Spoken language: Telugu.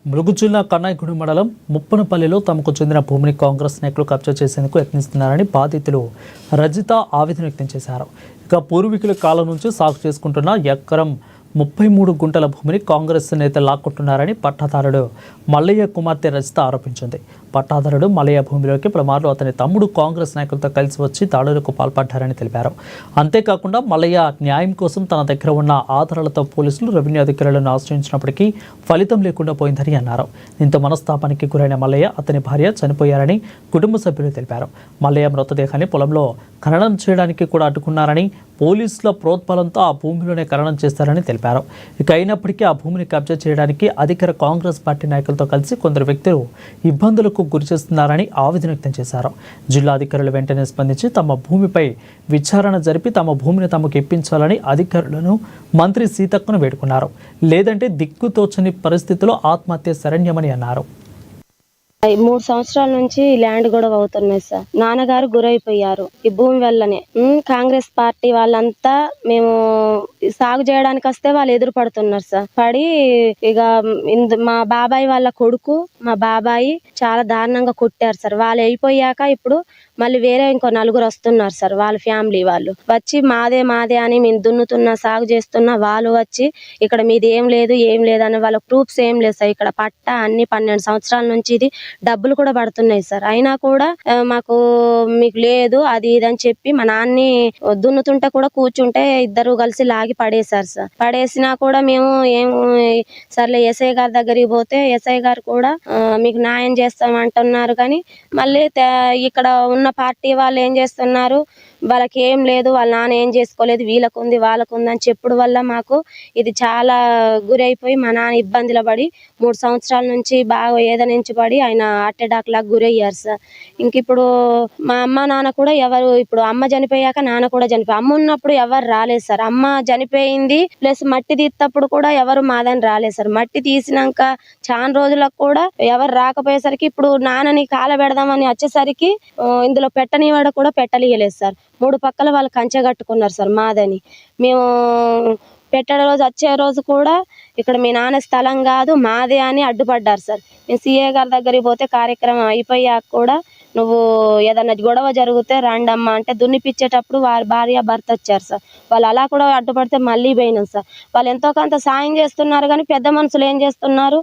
ములుగు జిల్లా కన్నాయిగూడెం మండలం ముప్పనపల్లిలో తమకు చెందిన భూమిని కాంగ్రెస్ నాయకులు కబ్జా చేసేందుకు యత్నిస్తున్నారని బాధితులు రజిత ఆవేదన వ్యక్తం చేశారు. ఇక పూర్వీకుల కాలం నుంచి సాగు చేసుకుంటున్న ఎకరం 33 గుంటల భూమిని కాంగ్రెస్ నేతలు లాక్కుంటున్నారని పట్టాదారుడు మల్లయ్య కుమార్తె రజిత ఆరోపించింది. పట్టాదారుడు మల్లయ్య భూమిలోకి పలుమార్లు అతని తమ్ముడు కాంగ్రెస్ నాయకులతో కలిసి వచ్చి దాడులకు పాల్పడ్డారని తెలిపారు. అంతేకాకుండా మల్లయ్య న్యాయం కోసం తన దగ్గర ఉన్న ఆధారాలతో పోలీసులు రెవెన్యూ అధికారులను ఆశ్రయించినప్పటికీ ఫలితం లేకుండా పోయిందని అన్నారు. దీంతో మనస్తాపానికి గురైన మల్లయ్య అతని భార్య చనిపోయారని కుటుంబ సభ్యులు తెలిపారు. మల్లయ్య మృతదేహాన్ని పొలంలో ఖననం చేయడానికి కూడా అడ్డుకున్నారని, పోలీసుల ప్రోద్బలంతో ఆ భూమిలోనే ఖననం చేస్తారని తెలిపారు. ఇక అయినప్పటికీ ఆ భూమిని కబ్జా చేయడానికి అధికార కాంగ్రెస్ పార్టీ నాయకులతో కలిసి కొందరు వ్యక్తులు ఇబ్బందులకు గురిచేస్తున్నారని ఆవేదన వ్యక్తం చేశారు. జిల్లా అధికారులు వెంటనే స్పందించి తమ భూమిపై విచారణ జరిపి తమ భూమిని తమకు ఇప్పించాలని అధికారులను మంత్రి సీతక్కను వేడుకున్నారు. లేదంటే దిక్కుతోచని పరిస్థితిలో ఆత్మహత్య శరణ్యమని అన్నారు. 3 సంవత్సరాల నుంచి ల్యాండ్ గొడవ అవుతున్నాయి సార్. నాన్నగారు గురైపోయారు ఈ భూమి వల్లనే. కాంగ్రెస్ పార్టీ వాళ్ళంతా మేము సాగు చేయడానికి వస్తే వాళ్ళు ఎదురు పడుతున్నారు సార్. పడి ఇక మా బాబాయ్ వాళ్ళ కొడుకు మా బాబాయి చాలా దారుణంగా కొట్టారు సార్. వాళ్ళు అయిపోయాక ఇప్పుడు మళ్ళీ వేరే ఇంకో 4 వస్తున్నారు సార్. వాళ్ళ ఫ్యామిలీ వాళ్ళు వచ్చి మాదే మాదే అని మేము దున్నుతున్నా సాగు చేస్తున్నా వాళ్ళు వచ్చి ఇక్కడ మీది ఏం లేదు అని వాళ్ళ ప్రూఫ్స్ ఏం లేదు సార్. ఇక్కడ పట్టా అన్ని 12 సంవత్సరాల నుంచి ఇది డబ్బులు కూడా పడుతున్నాయి సార్. అయినా కూడా మాకు మీకు లేదు అది ఇది అని చెప్పి మా నాన్ని దున్నుతుంటే కూడా కూర్చుంటే ఇద్దరు కలిసి లాగి పడేశారు సార్. పడేసినా కూడా మేము సర్లే ఎస్ఐ గారి దగ్గరికి పోతే ఎస్ఐ గారు కూడా మీకు న్యాయం చేస్తామంటున్నారు. కానీ మళ్ళీ ఇక్కడ ఉన్న పార్టీ వాళ్ళు ఏం చేస్తున్నారు, వాళ్ళకి ఏం లేదు, వాళ్ళ నాన్న ఏం చేసుకోలేదు, వీళ్ళకుంది వాళ్ళకుంది అని చెప్పుడు వల్ల మాకు ఇది చాలా గురైపోయి మా నాన్న ఇబ్బందులు పడి 3 సంవత్సరాల నుంచి బాగా ఏదనించబడి ఆయన హార్ట్ అటాక్ లాగా గురయ్యారు సార్. ఇంక ఇప్పుడు మా అమ్మ నాన్న కూడా ఎవరు, ఇప్పుడు అమ్మ చనిపోయాక నాన్న కూడా చనిపోయి, అమ్మ ఉన్నప్పుడు ఎవరు రాలేదు సార్. అమ్మ చనిపోయింది ప్లస్ మట్టి తీసేటప్పుడు కూడా ఎవరు మాదని రాలేదు సార్. మట్టి తీసినాక చాలా రోజులకు కూడా ఎవరు రాకపోయేసరికి ఇప్పుడు నాన్నని కాల పెడదామని వచ్చేసరికి ఇందులో పెట్టనివాడు కూడా పెట్టలియలేదు సార్. 3 పక్కల వాళ్ళు కంచె కట్టుకున్నారు సార్ మాదని. మేము పెట్టడం రోజు వచ్చే రోజు కూడా ఇక్కడ మీ నాన్న స్థలం కాదు మాదే అని అడ్డుపడ్డారు సార్. నేను సిఏ గారి దగ్గరికి పోతే కార్యక్రమం అయిపోయాక కూడా నువ్వు ఏదన్నా గొడవ జరిగితే రండమ్మా అంటే దున్నిపిచ్చేటప్పుడు వారి భార్య భర్త వచ్చారు సార్. వాళ్ళు అలా కూడా అడ్డుపడితే మళ్ళీ పోయినాం సార్. వాళ్ళు ఎంతో కొంత సాయం చేస్తున్నారు కానీ పెద్ద మనుషులు ఏం చేస్తున్నారు,